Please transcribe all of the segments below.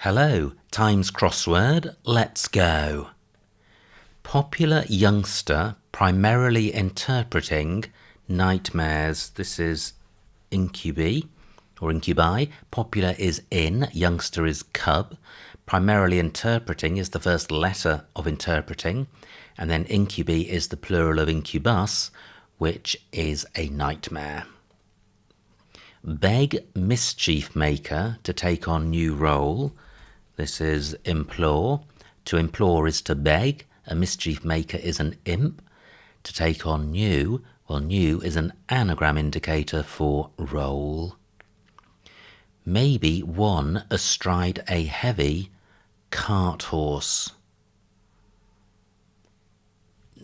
Hello, Times Crossword, let's go. Popular youngster primarily interpreting nightmares. This is incubi or incubi. Popular is in, youngster is cub. Primarily interpreting is the first letter of interpreting, and then incubi is the plural of incubus, which is a nightmare. Beg mischief maker to take on new role. This is implore. To implore is to beg. A mischief maker is an imp. To take on new, well, new is an anagram indicator for role. Maybe one astride a heavy cart horse.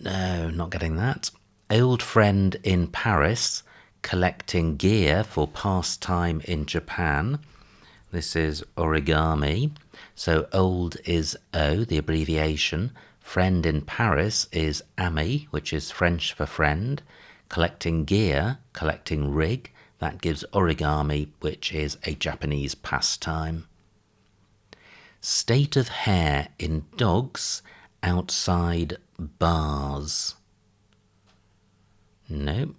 No, not getting that. Old friend in Paris collecting gear for pastime in Japan. This is origami. So old is O, the abbreviation. Friend in Paris is ami, which is French for friend. Collecting gear, collecting rig, that gives origami, which is a Japanese pastime. State of hair in dogs outside bars. No.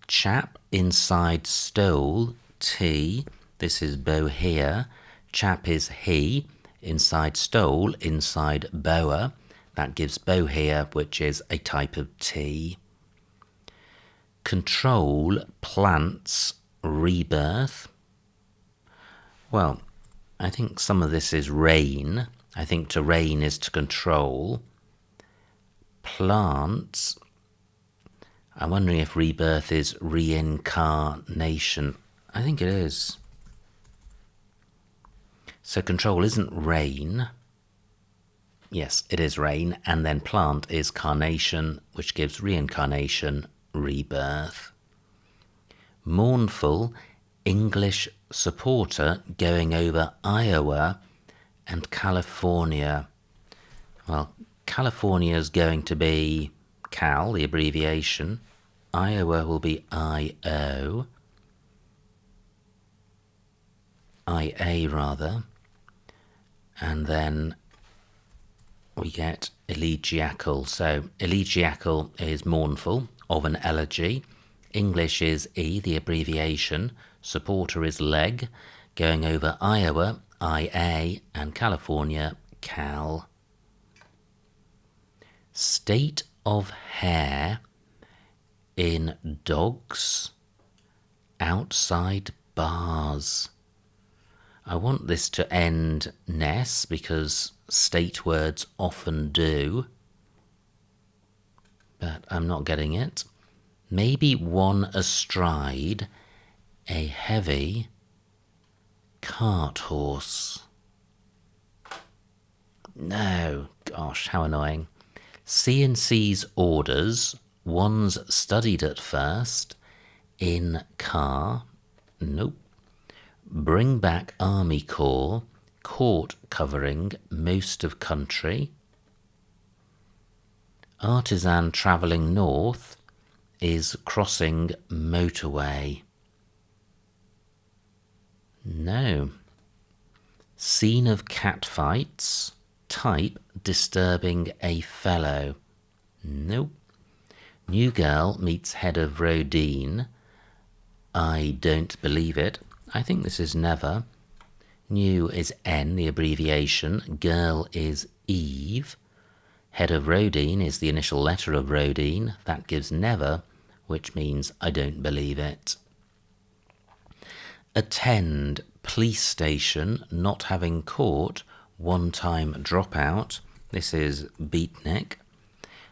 Chap inside stole, tea. This is bohere. Chap is he. Inside stole, inside boa. That gives bohere, which is a type of tea. Control plants rebirth. Well, I think some of this is rain. I think to reign is to control. Plants. I'm wondering if rebirth is reincarnation. I think it is. So control isn't rain. Yes, it is rain. And then plant is carnation, which gives reincarnation, rebirth. Mournful English supporter going over Iowa and California. Well, California is going to be Cal, the abbreviation. Iowa will be I-O. I-A rather. And then we get elegiacal. So elegiacal is mournful, of an elegy. English is E, the abbreviation. Supporter is leg. Going over Iowa, IA, and California, Cal. State of hair in dogs outside bars. I want this to end ness because state words often do, but I'm not getting it. Maybe one astride a heavy cart horse. No, gosh, how annoying. C&C's orders, one's studied at first, in car, nope. Bring back Army Corps, court covering most of country. Artisan travelling north is crossing motorway. No. Scene of catfights, type disturbing a fellow. Nope. New girl meets head of Rodine. I don't believe it. I think this is never. New is N, the abbreviation. Girl is Eve. Head of Rodine is the initial letter of Rodine. That gives never, which means I don't believe it. Attend police station not having caught one-time dropout. This is beatnik.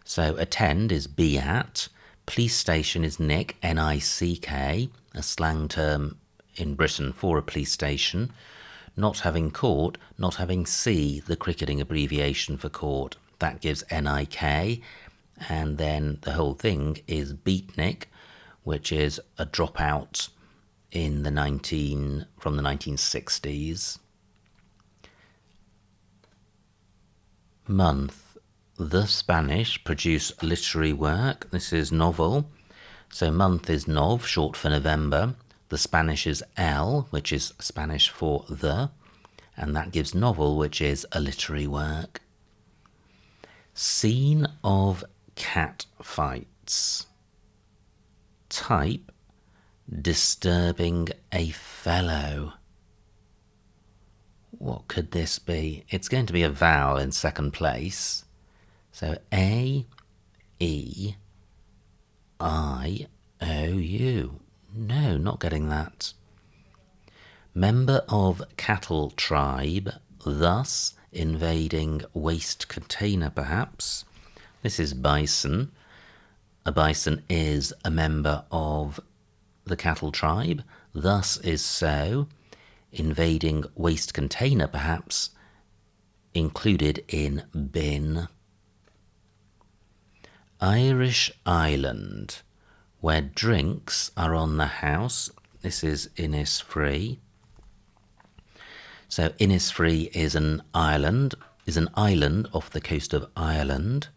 So attend is be at. Police station is nick, N-I-C-K, a slang term in Britain for a police station. Not having caught, not having C, the cricketing abbreviation for court. That gives N-I-K. And then the whole thing is beatnik, which is a dropout in from the 1960s. Month. The Spanish produce literary work. This is novel. So month is nov, short for November. The Spanish is el, which is Spanish for the. and that gives novel, which is a literary work. Scene of cat fights. Type, disturbing a fellow. What could this be? It's going to be a vowel in second place. So A, E, I, O, U. No, not getting that. Member of cattle tribe, thus invading waste container perhaps. This is bison. A bison is a member of the cattle tribe, thus is so. Invading waste container perhaps included in bin. Irish island, where drinks are on the house. This is Innisfree. So Innisfree is an island off the coast of Ireland.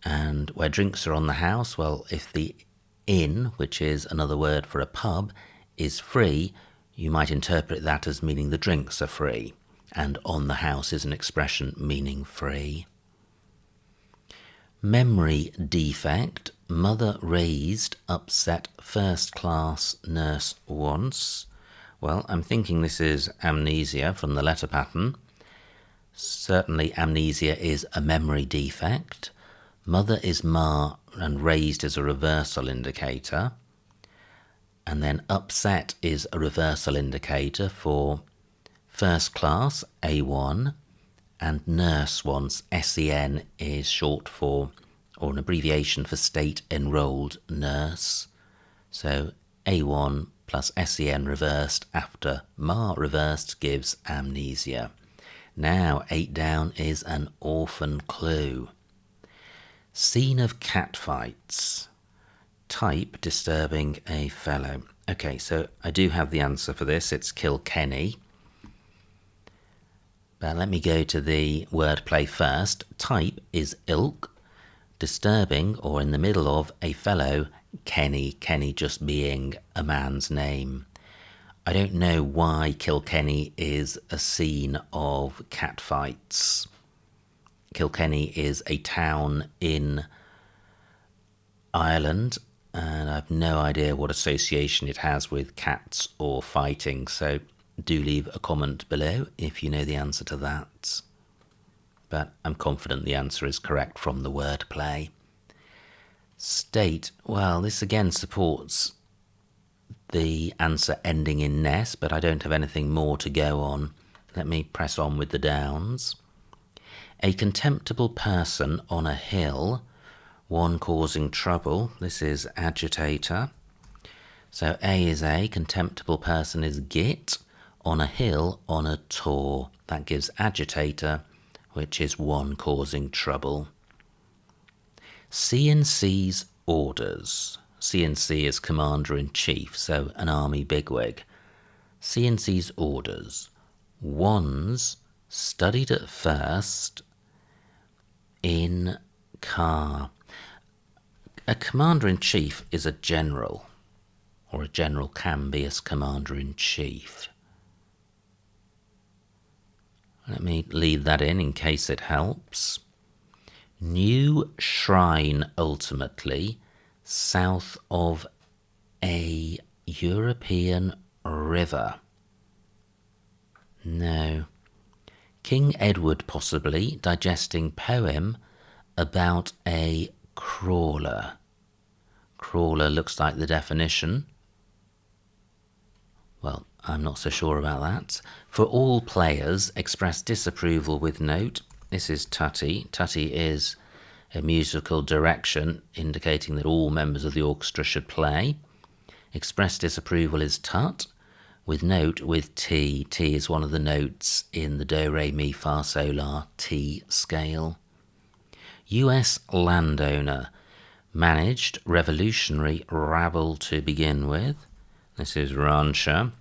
And where drinks are on the house, well, if the inn, which is another word for a pub, is free, you might interpret that as meaning the drinks are free. And on the house is an expression meaning free. Memory defect. Mother raised upset first class nurse once. Well, I'm thinking this is amnesia from the letter pattern. Certainly amnesia is a memory defect. Mother is ma and raised is a reversal indicator. And then upset is a reversal indicator for first class, A1, and nurse once, SEN, is short for, or an abbreviation for state enrolled nurse. So A1 plus SEN reversed after ma reversed gives amnesia. Now 8 down is an orphan clue. Scene of catfights. Type, disturbing a fellow. Okay, so I do have the answer for this. It's Kilkenny. But let me go to the wordplay first. Type is ilk. Disturbing, or in the middle of, a fellow, Kenny. Kenny just being a man's name. I don't know why Kilkenny is a scene of catfights. Kilkenny is a town in Ireland, and I've no idea what association it has with cats or fighting, so do leave a comment below if you know the answer to that. But I'm confident the answer is correct from the wordplay. State, well, this again supports the answer ending in ness, but I don't have anything more to go on. Let me press on with the downs. A contemptible person on a hill, one causing trouble. This is agitator. So A is A, contemptible person is git, on a hill, on a tour. That gives agitator, which is one causing trouble. C&C's orders. C&C is commander-in-chief, so an army bigwig. C&C's orders. One's studied at first in car. A commander-in-chief is a general, or a general can be as commander-in-chief. Let me leave that in case it helps. New shrine ultimately south of a European river. No. King Edward possibly digesting poem about a crawler. Crawler looks like the definition. Well, I'm not so sure about that. For all players, express disapproval with note. This is tutty. Tutty is a musical direction indicating that all members of the orchestra should play. Express disapproval is tut, with note with T. T is one of the notes in the do, re, mi, fa, sol, la, T scale. US landowner. Managed revolutionary rabble to begin with. This is rancher.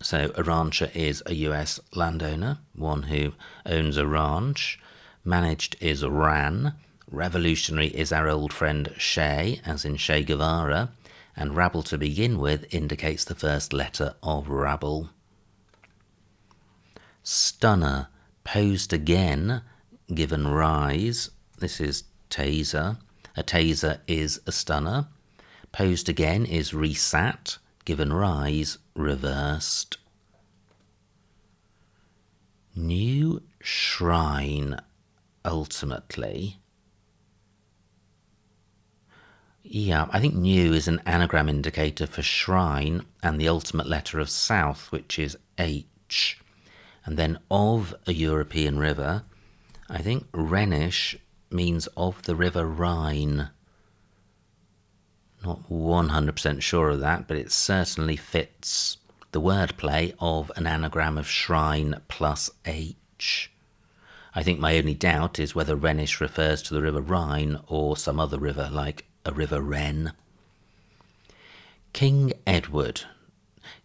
So a rancher is a US landowner, one who owns a ranch. Managed is ran. Revolutionary is our old friend Che, as in Che Guevara. And rabble to begin with indicates the first letter of rabble. stunner, posed again, given rise. This is taser. A taser is a stunner. Posed again is resat, given rise, reversed. New shrine, ultimately. Yeah, I think new is an anagram indicator for shrine and the ultimate letter of south, which is H. And then of a European river, I think Rhenish means of the river Rhine. Not 100% sure of that, but it certainly fits the wordplay of an anagram of shrine plus H. I think my only doubt is whether Rhenish refers to the river Rhine or some other river, like a river Wren. King Edward.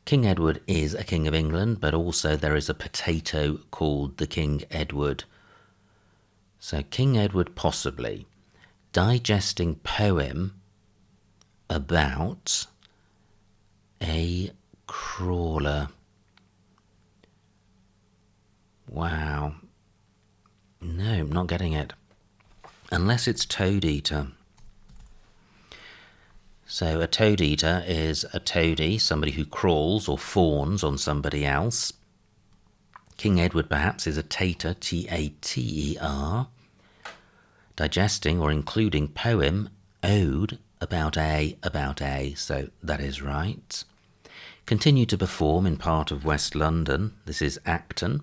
King Edward is a king of England, but also there is a potato called the King Edward. So King Edward possibly digesting poem about a crawler. Wow. No, not getting it. Unless it's toad eater. So a toad eater is a toady, somebody who crawls or fawns on somebody else. King Edward perhaps is a tater, T-A-T-E-R. Digesting or including poem, ode, about a, so that is right. Continue to perform in part of West London, this is Acton.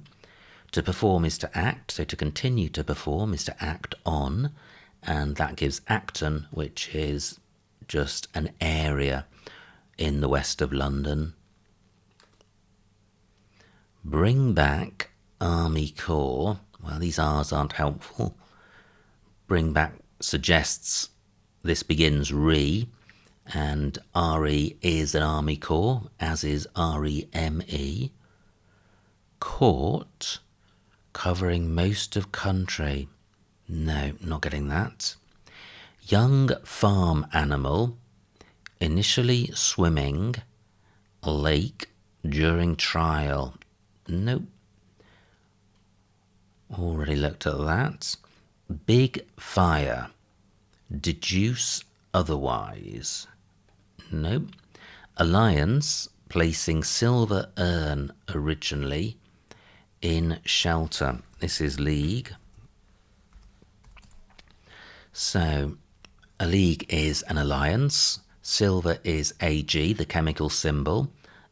To perform is to act, so to continue to perform is to act on, and that gives Acton, which is just an area in the west of London. Bring back Army Corps. Well, these R's aren't helpful. Bring back suggests this begins re, and RE is an Army Corps, as is REME. Court, covering most of country. No, not getting that. Young farm animal, initially swimming, lake, during trial. Nope. Already looked at that. Big fire, deduce otherwise. Nope. Alliance, placing silver urn originally in shelter. This is league. So a league is an alliance. Silver is Ag, the chemical symbol.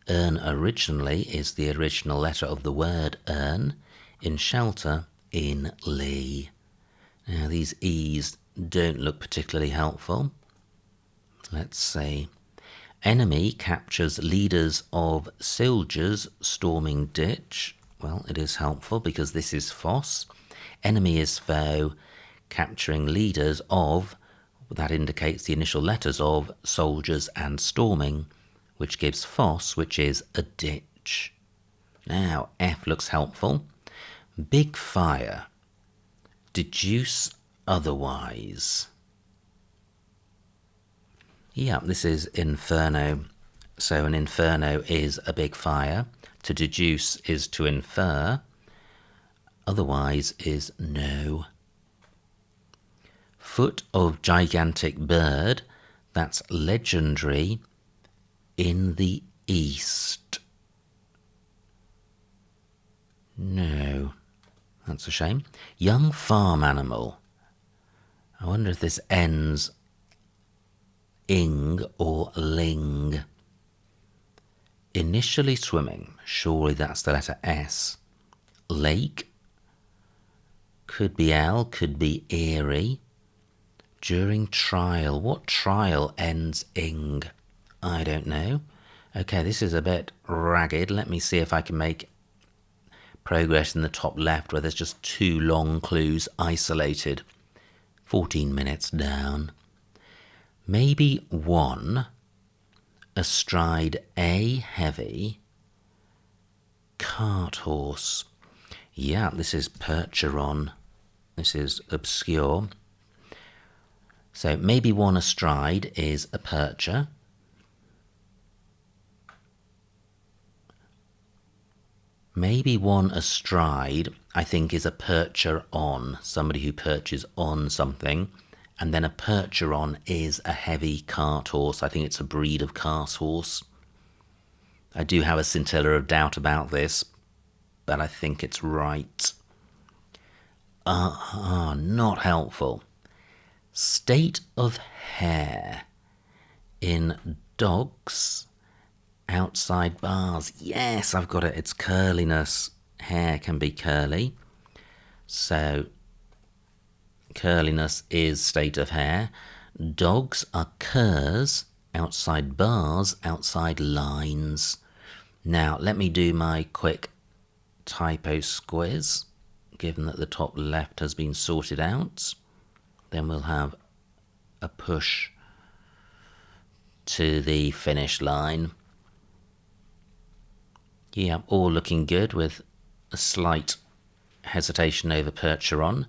Urn originally is the original letter of the word urn. In shelter, in lee. Now these E's don't look particularly helpful. Let's see. Enemy captures leaders of soldiers storming ditch. Well, it is helpful because this is foss. Enemy is foe, capturing leaders of, that indicates the initial letters of soldiers and storming, which gives foss, which is a ditch. Now, F looks helpful. Big fire, deduce otherwise. Yeah, this is inferno. So an inferno is a big fire. To deduce is to infer. Otherwise is no. Foot of gigantic bird, that's legendary in the east. No, that's a shame. Young farm animal. I wonder if this ends ing or ling. Initially swimming, surely that's the letter S. Lake, could be L, could be eerie. During trial, what trial ends ing? I don't know. Okay, this is a bit ragged. Let me see if I can make progress in the top left where there's just two long clues isolated. 14 minutes down. Maybe one, astride a heavy cart horse. Yeah, this is percheron. This is obscure. So maybe one astride is a percher. Maybe one astride, I think, is a percher on, somebody who perches on something. And then a percher on is a heavy cart horse. I think it's a breed of cart horse. I do have a scintilla of doubt about this, but I think it's right. Not helpful. State of hair in dogs outside bars. Yes, I've got it. It's curliness. Hair can be curly. So curliness is state of hair. Dogs are curs outside bars, outside lines. Now, let me do my quick typo squiz, given that the top left has been sorted out. Then we'll have a push to the finish line. Yeah, all looking good with a slight hesitation over percheron.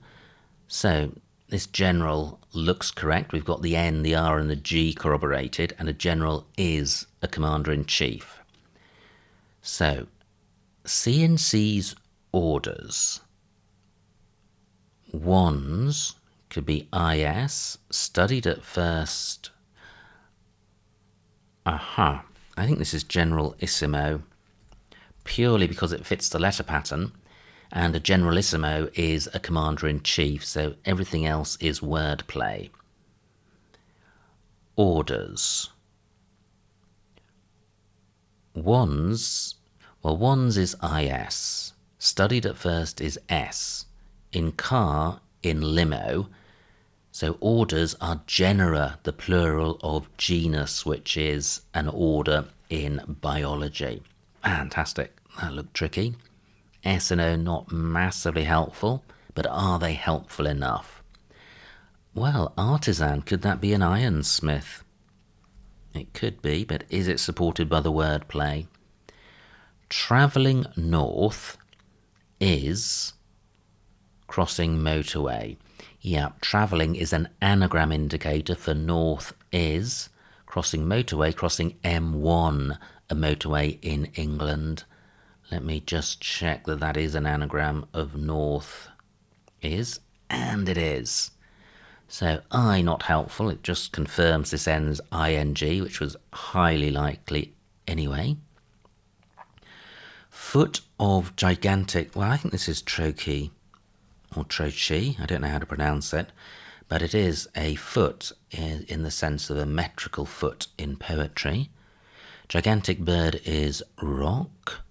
So this general looks correct. We've got the N, the R and the G corroborated, and a general is a commander-in-chief. So CNC's orders. Ones could be IS, studied at first. I think this is generalissimo, purely because it fits the letter pattern, and a generalissimo is a commander-in-chief, so everything else is wordplay. Orders. Ones, well, ones is IS, studied at first is S, in car, in limo, so orders are genera, the plural of genus, which is an order in biology. Fantastic. That looked tricky. S and O not massively helpful, but are they helpful enough? Well, artisan, could that be an ironsmith? It could be, but is it supported by the wordplay? Travelling north is crossing motorway. Yeah, travelling is an anagram indicator for north is crossing motorway, crossing M1, a motorway in England. Let me just check that that is an anagram of north is, and it is. So I not helpful, it just confirms this ends ing, which was highly likely anyway. Foot of gigantic, well, I think this is trochee or trochee, I don't know how to pronounce it, but it is a foot in the sense of a metrical foot in poetry. Gigantic bird is rock.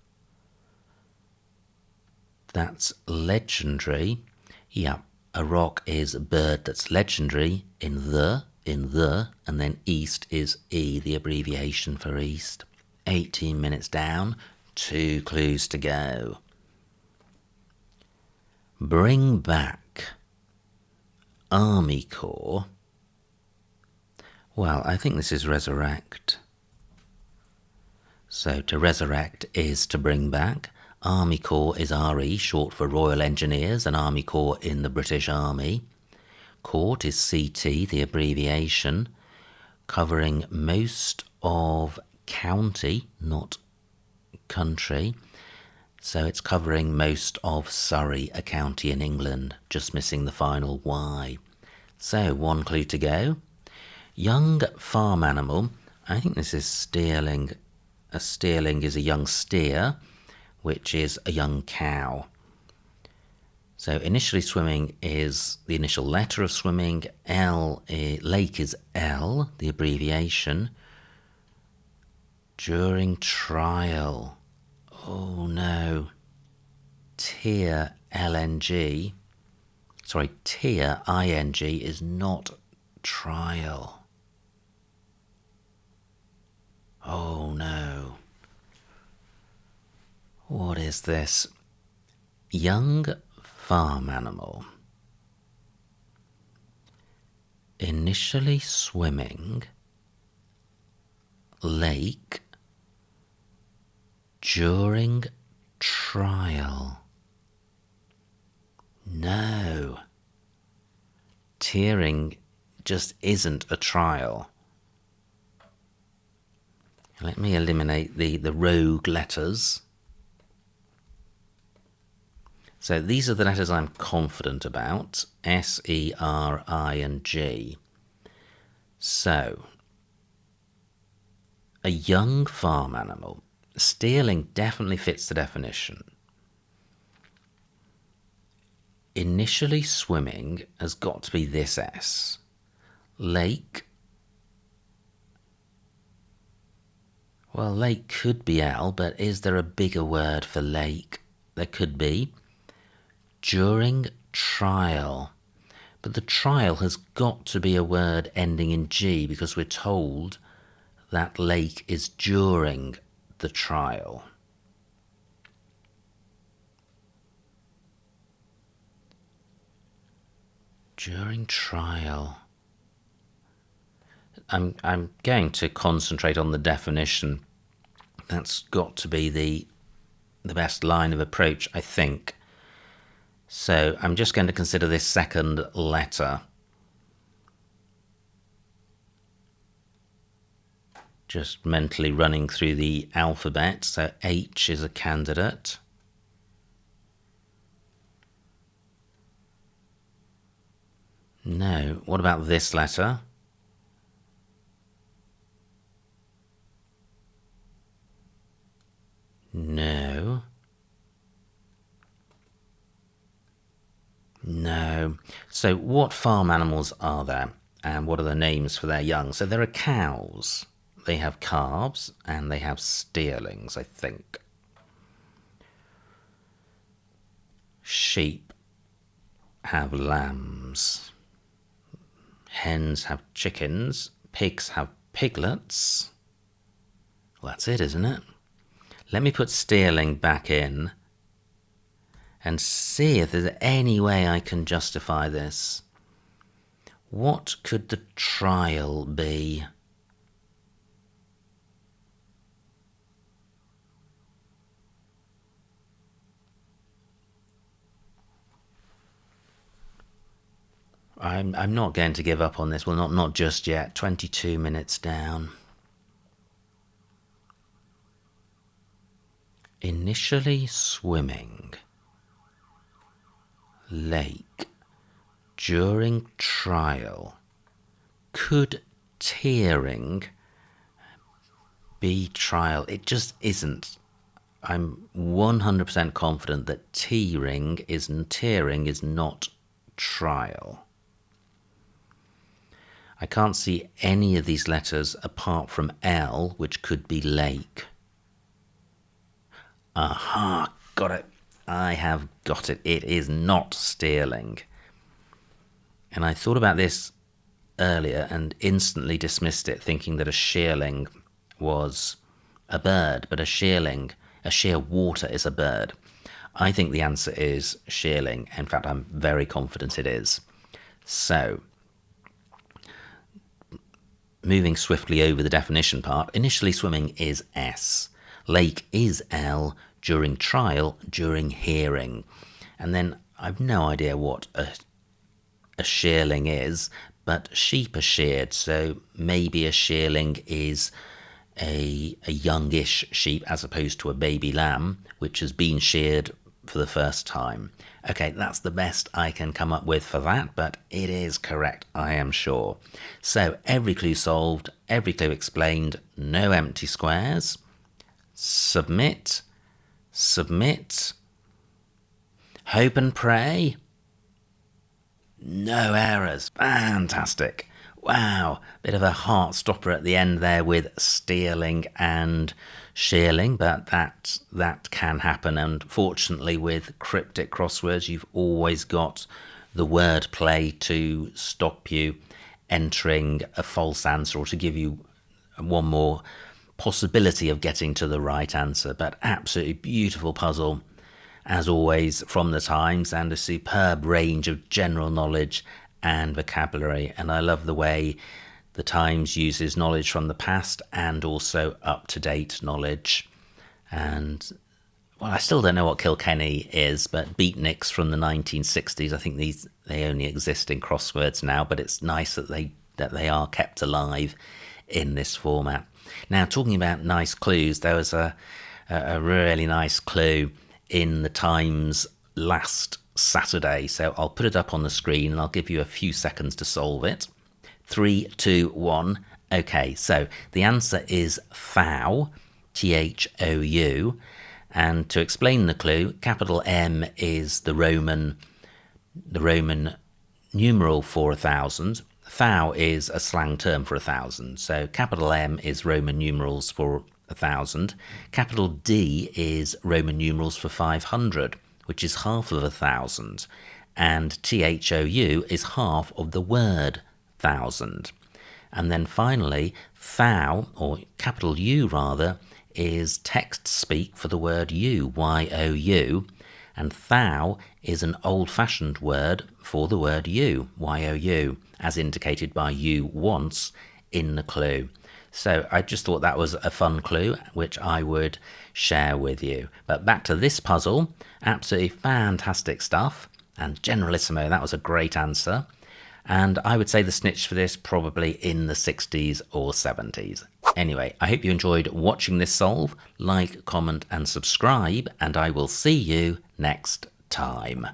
That's legendary. Yeah, a rock is a bird that's legendary in the, and then east is E, the abbreviation for east. 18 minutes down, 2 clues to go. Bring back. Army Corps. Well, I think this is resurrect. So to resurrect is to bring back. Army Corps is RE, short for Royal Engineers, and Army Corps in the British Army. Court is CT, the abbreviation, covering most of county, not country. So it's covering most of Surrey, a county in England, just missing the final Y. So 1 clue to go. Young farm animal, I think this is steerling. A steerling is a young steer, which is a young cow. So initially swimming is the initial letter of swimming. Lake is L, the abbreviation. During trial. Oh no. Tier LNG. Sorry, tier ING is not trial. Oh no. What is this? Young farm animal. Initially swimming. Lake. During trial. No. Tearing just isn't a trial. Let me eliminate the rogue letters. So these are the letters I'm confident about, S, E, R, I and G. So, a young farm animal. Steerling definitely fits the definition. Initially swimming has got to be this S. Lake. Well, lake could be L, but is there a bigger word for lake? There could be. During trial. But the trial has got to be a word ending in G because we're told that lake is during the trial. During trial. I'm going to concentrate on the definition. That's got to be the best line of approach, I think. So I'm just going to consider this second letter. Just mentally running through the alphabet. So H is a candidate. No. What about this letter? No. No. So what farm animals are there? And what are the names for their young? So there are cows. They have calves and they have steerlings, I think. Sheep have lambs. Hens have chickens. Pigs have piglets. Well, that's it, isn't it? Let me put steerling back in and see if there's any way I can justify this. What could the trial be? I'm not going to give up on this. Well, not just yet. 22 minutes down. Initially swimming. Lake. During trial. Could tearing be trial? It just isn't. I'm 100% confident that tearing is not trial. I can't see any of these letters apart from L, which could be lake. Aha, got it. I have got it. It is not steerling. And I thought about this earlier and instantly dismissed it, thinking that a shearling was a bird, but a shearwater is a bird. I think the answer is shearling. In fact, I'm very confident it is. So, moving swiftly over the definition part, initially swimming is S. Lake is L. During trial, during hearing. And then I've no idea what a shearling is, but sheep are sheared, so maybe a shearling is a youngish sheep as opposed to a baby lamb, which has been sheared for the first time. Okay, that's the best I can come up with for that, but it is correct, I am sure. So every clue solved, every clue explained, no empty squares. Submit. Submit. Hope and pray. No errors. Fantastic. Wow. Bit of a heart stopper at the end there with steerling and shearling, but that can happen. And fortunately with cryptic crosswords, you've always got the word play to stop you entering a false answer or to give you one more possibility of getting to the right answer. But absolutely beautiful puzzle as always from the Times, and a superb range of general knowledge and vocabulary. And I love the way the Times uses knowledge from the past and also up-to-date knowledge. And well, I still don't know what Kilkenny is, but beatniks from the 1960s, I think they only exist in crosswords now, but it's nice that they are kept alive in this format. Now, talking about nice clues, there was a really nice clue in the Times last Saturday. So I'll put it up on the screen and I'll give you a few seconds to solve it. 3, 2, 1. Okay, so the answer is thou, Thou. And to explain the clue, capital M is the Roman numeral for 1,000. Thou is a slang term for 1,000. So capital M is Roman numerals for 1,000. Capital D is Roman numerals for 500, which is half of 1,000. And Thou is half of the word 1,000. And then finally, thou, or capital U rather, is text speak for the word you, Y-O-U. And thou is an old-fashioned word for the word you, Y-O-U, as indicated by you once in the clue. So I just thought that was a fun clue, which I would share with you. But back to this puzzle, absolutely fantastic stuff. And Generalissimo, that was a great answer. And I would say the snitch for this probably in the 60s or 70s. Anyway, I hope you enjoyed watching this solve. Like, comment and subscribe, and I will see you next time.